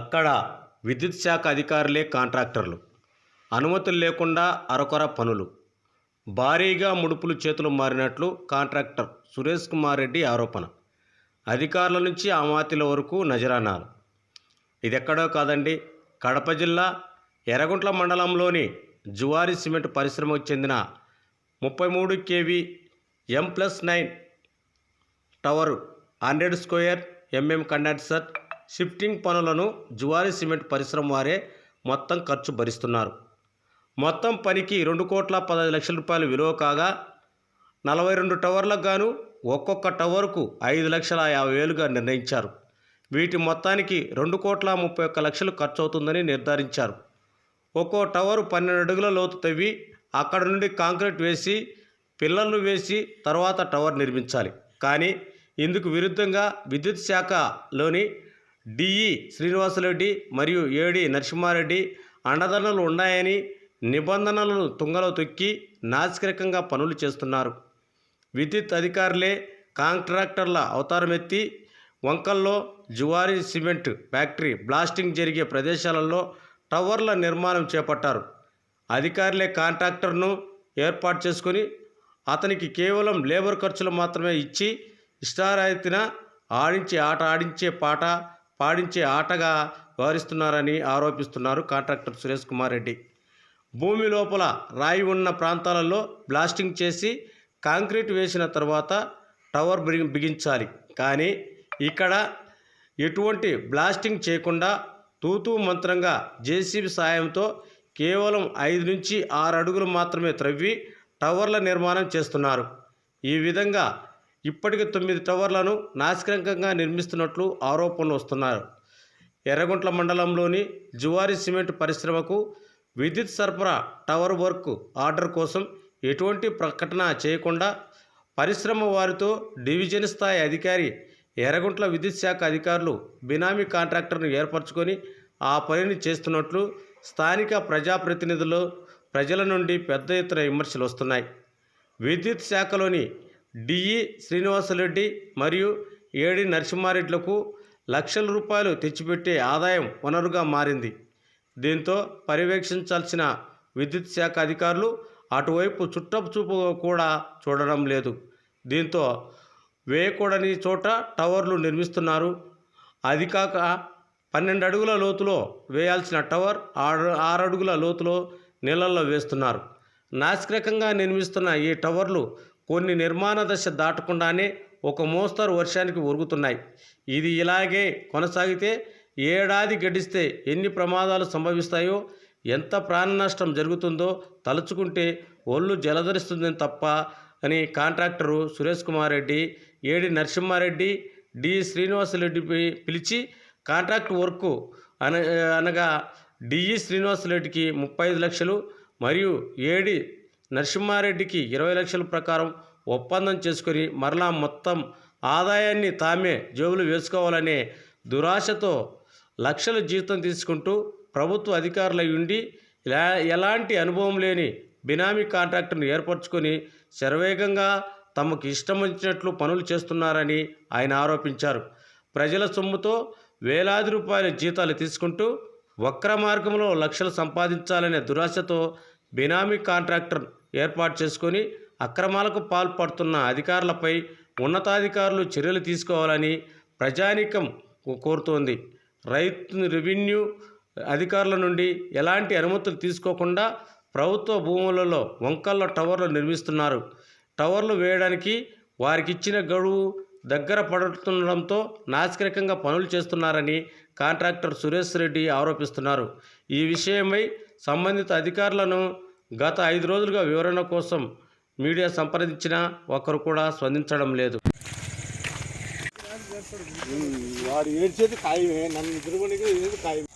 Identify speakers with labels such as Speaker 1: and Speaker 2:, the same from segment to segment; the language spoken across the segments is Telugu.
Speaker 1: అక్కడ విద్యుత్ శాఖ అధికారులే కాంట్రాక్టర్లు. అనుమతులు లేకుండా అరకొర పనులు. భారీగా ముడుపులు చేతులు మారినట్లు కాంట్రాక్టర్ సురేష్ కుమార్ రెడ్డి ఆరోపణ. అధికారుల నుంచి అమాత్యుల వరకు నజరానాలు. ఇదెక్కడో కాదండి, కడప జిల్లా ఎర్రగుంట్ల మండలంలోని జువారి సిమెంట్ పరిశ్రమకు చెందిన 33 kV M+9 tower 100 square mm condenser shifting పనులను జువారి సిమెంట్ పరిశ్రమ వారే మొత్తం ఖర్చు భరిస్తున్నారు. మొత్తం పనికి 2,15 లక్షల రూపాయలు విలువ కాగా 42 టవర్లకు గాను ఒక్కొక్క టవర్కు 5,50,000గా నిర్ణయించారు. వీటి మొత్తానికి 2,31 లక్షలు ఖర్చు అవుతుందని నిర్ధారించారు. ఒక్కో టవరు 12 అడుగుల లోతు తవ్వి అక్కడ నుండి కాంక్రీట్ వేసి పిల్లర్లు వేసి తర్వాత టవర్ నిర్మించాలి. కానీ ఇందుకు విరుద్ధంగా విద్యుత్ శాఖలోని డిఈ శ్రీనివాసరెడ్డి మరియు ఏడి నరసింహారెడ్డి అండదండలు ఉన్నాయని నిబంధనలను తుంగలో తొక్కి నాసిరకంగా పనులు చేస్తున్నారు. విద్యుత్ అధికారులే కాంట్రాక్టర్ల అవతారమెత్తి వంకల్లో జువారి సిమెంట్ ఫ్యాక్టరీ బ్లాస్టింగ్ జరిగే ప్రదేశాలలో టవర్ల నిర్మాణం చేపట్టారు. అధికారులే కాంట్రాక్టర్ను ఏర్పాటు చేసుకొని అతనికి కేవలం లేబర్ ఖర్చులు మాత్రమే ఇచ్చి ఇష్టారాయితీన ఆడించే పాట పాడించే ఆటగా వ్యవహరిస్తున్నారని ఆరోపిస్తున్నారు కాంట్రాక్టర్ సురేష్ కుమార్ రెడ్డి. భూమి లోపల రాయి ఉన్న ప్రాంతాలలో బ్లాస్టింగ్ చేసి కాంక్రీట్ వేసిన తర్వాత టవర్ బిగించాలి. కానీ ఇక్కడ ఎటువంటి బ్లాస్టింగ్ చేయకుండా తూతూ మంత్రంగా జేసీబీ సాయంతో కేవలం 5 నుంచి 6 అడుగులు మాత్రమే త్రవ్వి టవర్ల నిర్మాణం చేస్తున్నారు. ఈ విధంగా ఇప్పటికి 9 టవర్లను నాసిరకంగా నిర్మిస్తున్నట్లు ఆరోపణలు వస్తున్నారు. ఎర్రగుంట్ల మండలంలోని జువారి సిమెంట్ పరిశ్రమకు విద్యుత్ సరఫరా టవర్ వర్క్ ఆర్డర్ కోసం ఎటువంటి ప్రకటన చేయకుండా పరిశ్రమ వారితో డివిజన్ స్థాయి అధికారి ఎర్రగుంట్ల విద్యుత్ శాఖ అధికారులు బినామీ కాంట్రాక్టర్ను ఏర్పరచుకొని ఆ పనిని చేస్తున్నట్లు స్థానిక ప్రజాప్రతినిధులు ప్రజల నుండి పెద్ద ఎత్తున విమర్శలు వస్తున్నాయి. విద్యుత్ శాఖలోని డిఈ శ్రీనివాసరెడ్డి మరియు ఏడి నరసింహారెడ్డిలకు లక్షల రూపాయలు తెచ్చిపెట్టే ఆదాయం వనరుగా మారింది. దీంతో పర్యవేక్షించాల్సిన విద్యుత్ శాఖ అధికారులు అటువైపు చుట్టపు చూపు కూడా చూడడం లేదు. దీంతో వేయకూడని చోట టవర్లు నిర్మిస్తున్నారు. అది కాక 12 అడుగుల లోతులో వేయాల్సిన టవర్ 6 అడుగుల లోతులో నీళ్ళల్లో వేస్తున్నారు. నాసిరకంగా నిర్మిస్తున్న ఈ టవర్లు కొన్ని నిర్మాణ దశ దాటకుండానే ఒక మోస్తరు వర్షానికి ఒరుగుతున్నాయి. ఇది ఇలాగే కొనసాగితే ఏడాది గడిస్తే ఎన్ని ప్రమాదాలు సంభవిస్తాయో, ఎంత ప్రాణ నష్టం జరుగుతుందో తలుచుకుంటే ఒళ్ళు జలధరిస్తుందని తప్ప అని contractor Suresh Kumar Reddy, AD Narasimha Reddy, D Srinivasa Reddy పిలిచి కాంట్రాక్ట్ వర్క్ అనగా డిఈ శ్రీనివాసరెడ్డికి 35 లక్షలు మరియు ఏడి నరసింహారెడ్డికి 20 లక్షల ప్రకారం ఒప్పందం చేసుకొని మరలా మొత్తం ఆదాయాన్ని తామే జేబులు వేసుకోవాలనే దురాశతో లక్షల జీతం తీసుకుంటూ ప్రభుత్వ అధికారులై ఉండి ఎలాంటి అనుభవం లేని బినామీ కాంట్రాక్టర్ను ఏర్పరచుకొని శరవేగంగా తమకు ఇష్టం వచ్చినట్లు పనులు చేస్తున్నారని ఆయన ఆరోపించారు. ప్రజల సొమ్ముతో వేలాది రూపాయల జీతాలు తీసుకుంటూ వక్ర మార్గంలో లక్షలు సంపాదించాలనే దురాశతో బినామీ కాంట్రాక్టర్ ఏర్పాటు చేసుకొని అక్రమాలకు పాల్పడుతున్న అధికారులపై ఉన్నతాధికారులు చర్యలు తీసుకోవాలని ప్రజానీకం కోరుతోంది. రెవెన్యూ అధికారుల నుండి ఎలాంటి అనుమతులు తీసుకోకుండా ప్రభుత్వ భూములలో వంకల్లో టవర్లు నిర్మిస్తున్నారు. టవర్లు వేయడానికి వారికి ఇచ్చిన గడువు దగ్గర పడుతుండడంతో నాసిరకంగా పనులు చేస్తున్నారని కాంట్రాక్టర్ సురేష్ రెడ్డి ఆరోపిస్తున్నారు. ఈ విషయమై సంబంధిత అధికారులను గత 5 రోజులుగా వివరణ కోసం మీడియా సంప్రదించినా ఒక్కరు కూడా స్పందించడం లేదు.
Speaker 2: వాడు ఏడ్చేది ఖాయమే, నన్ను తిరుగునికి ఏది ఖాయం.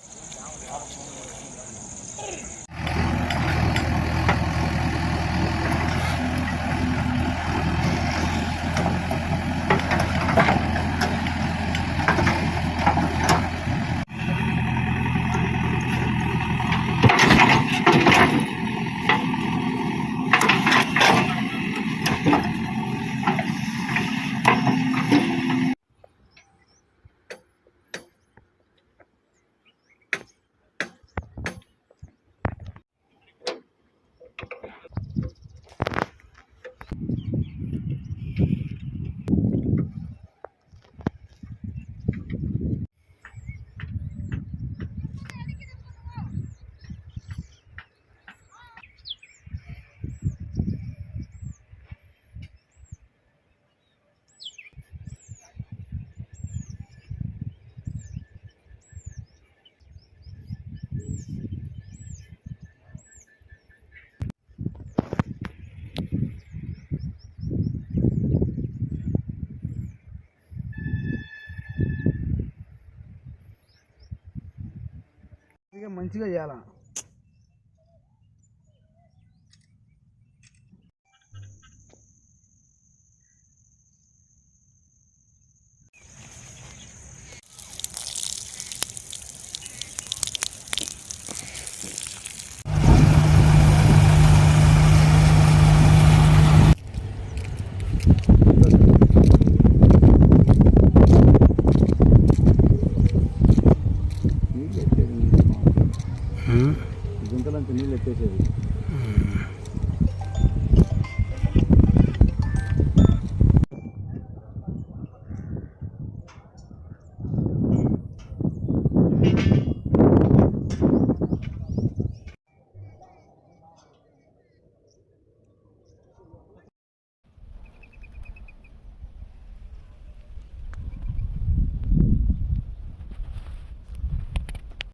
Speaker 3: మంచిగా చేయాలా.
Speaker 2: గుంతలంతా నీళ్ళు ఎత్తేసేది.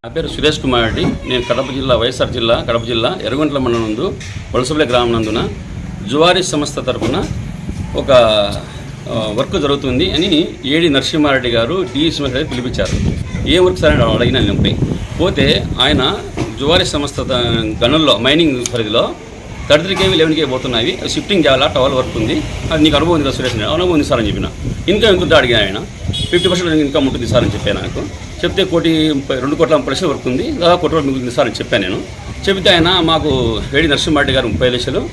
Speaker 4: నా పేరు సురేష్ కుమార్ రెడ్డి. నేను కడప జిల్లా వైఎస్ఆర్ జిల్లా కడప జిల్లా ఎర్రగుంట్ల మండలం నందు వలసపల్లి గ్రామం నందున జువారీ సంస్థ తరఫున ఒక వర్క్ జరుగుతుంది అని ఏడి నరసింహారెడ్డి గారు డిఈసి పిలిపించారు. ఏ వర్క్ సార్ అని అడిగిన నేను పోతే ఆయన జువారీ సంస్థ గనుల్లో మైనింగ్ పరిధిలో 33 kV 11 kV పోతున్నాయి, షిఫ్టింగ్ చేయాలా, టవల్ వర్క్ ఉంది, అది నీకు అనుభవం ఉంది కదా సురేష్? అనుభవం ఉంది సార్ అని చెప్పిన. ఇంకా ఎంత అడిగా ఆయన 50% ఇన్కమ్ ఉంటుంది సార్ అని చెప్పాను. నాకు చెప్తే 2,30,00,000 వర్క్ ఉంది, దాదాపు 1 కోటి మిగులుతుంది సార్ అని చెప్పాను నేను. చెబితే ఆయన మాకు ఏడి నరసింహారెడ్డి గారు 30 లక్షలు,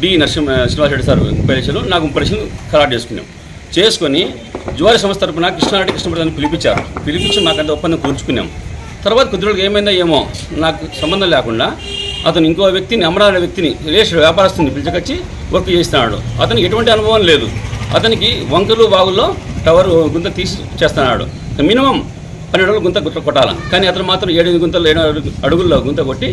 Speaker 4: డి శ్రీనివాసరెడ్డి సార్ 30 లక్షలు, నాకు 30 లక్షలు ఖరారు చేసుకొని జువారీ సంస్థ తరఫున కృష్ణారెడ్డి పిలిపించారు. పిలిపించి మాకంత ఒప్పందం కూర్చుకున్నాం. తర్వాత కొద్ది రోజులకు ఏమైందో ఏమో నాకు సంబంధం లేకుండా అతను ఇంకో వ్యక్తిని, అమరావతి వ్యక్తిని, రిలేషన్ వ్యాపారస్తుని పిలిచకొచ్చి వర్క్ చేస్తున్నాడు. అతనికి ఎటువంటి అనుభవం లేదు. అతనికి వంకలు బాగుల్లో టవర్ గుంత తీసి చేస్తున్నాడు. మినిమం 12 అడుగులు గుంత కొట్టాలి, కానీ అతను మాత్రం 7 గుంతలు 7 అడుగుల్లో గుంత కొట్టి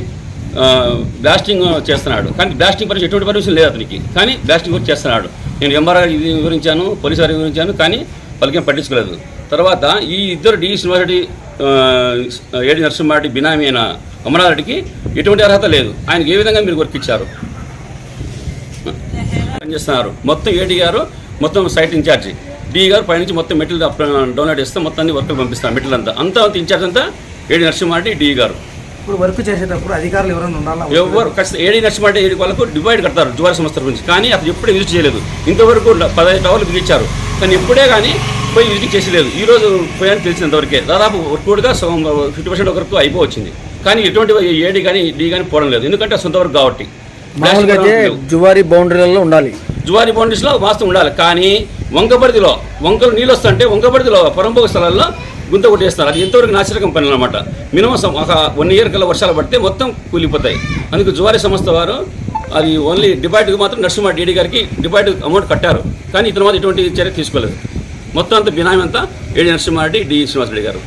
Speaker 4: బ్లాస్టింగ్ చేస్తున్నాడు. కానీ బ్లాస్టింగ్ పర్మిషన్ ఎటువంటి పర్మిషన్ లేదు అతనికి, కానీ బ్లాస్టింగ్ వర్క్ చేస్తున్నాడు. నేను ఎంఆర్ఆర్ ఇది వివరించాను, పోలీసు వారికి వివరించాను, కానీ వాళ్ళకేం పట్టించుకోలేదు. తర్వాత ఈ ఇద్దరు డి శ్రీనివాసరెడ్డి, ఏడి నరసింహారెడ్డి బినామీ అయిన అమరారెడ్డికి ఎటువంటి అర్హత లేదు. ఆయనకి ఏ విధంగా మీరు వర్క్ ఇచ్చారు పనిచేస్తున్నారు. మొత్తం ఏడి గారు మొత్తం సైట్ ఇన్ఛార్జి, డి గారు పైనుంచి మొత్తం మెటీరియల్ డౌన్లోడ్ చేస్తే మొత్తం అన్ని వర్కులు పంపిస్తారు. మెటీరియల్ అంతా ఇన్ఛార్జ్ అంతా ఏడి నరసింహారెడ్డి, డి గారు.
Speaker 3: ఇప్పుడు వర్క్ చేసేటప్పుడు అధికారులు ఎవరైనా ఉండాలా?
Speaker 4: ఎవరు ఏడి నరసింహారెడ్డి, ఏడి వాళ్ళకు డివైడ్ కడతారు జువారీ సంస్థ గురించి, కానీ అతను ఎప్పుడూ విజిట్ చేయలేదు. ఇంతవరకు 15 టవర్లు బిగించారు, కానీ ఎప్పుడే కానీ పోయి విజిట్ చేసలేదు. ఈ రోజు పోయాని తెలిసినంతవరకే దాదాపు ఒక్కడుగా 50% వరకు అయిపోవచ్చింది. కానీ ఎటువంటి ఏడి కానీ డి కానీ పోవడం లేదు, ఎందుకంటే సొంత వరకు కాబట్టి.
Speaker 3: జువారీ బౌండరీలలో ఉండాలి,
Speaker 4: జువారీ బౌండరీస్లో వాస్తవం ఉండాలి. కానీ వంకబడిదిలో వంకలు నీళ్ళు వస్తుంటే వంకబడిదిలో పరంభోగ స్థలాల్లో గుంత కొట్టేస్తారు. అది ఎంతవరకు నాశరకం పని అనమాట. మినిమం ఒక 1 year కల్లా వర్షాలు పడితే మొత్తం కూలిపోతాయి. అందుకు జువారీ సంస్థ వారు అది ఓన్లీ డిపాజిట్కి మాత్రం నరసింహారెడ్డి ఏడి గారికి డిపాజిట్ అమౌంట్ కట్టారు, కానీ ఇతను మాత్రం ఎటువంటి చర్య తీసుకోలేదు. మొత్తం అంతా బినామీ అంతా ఏడి నరసింహారెడ్డి, డి శ్రీనివాసరెడ్డి గారు.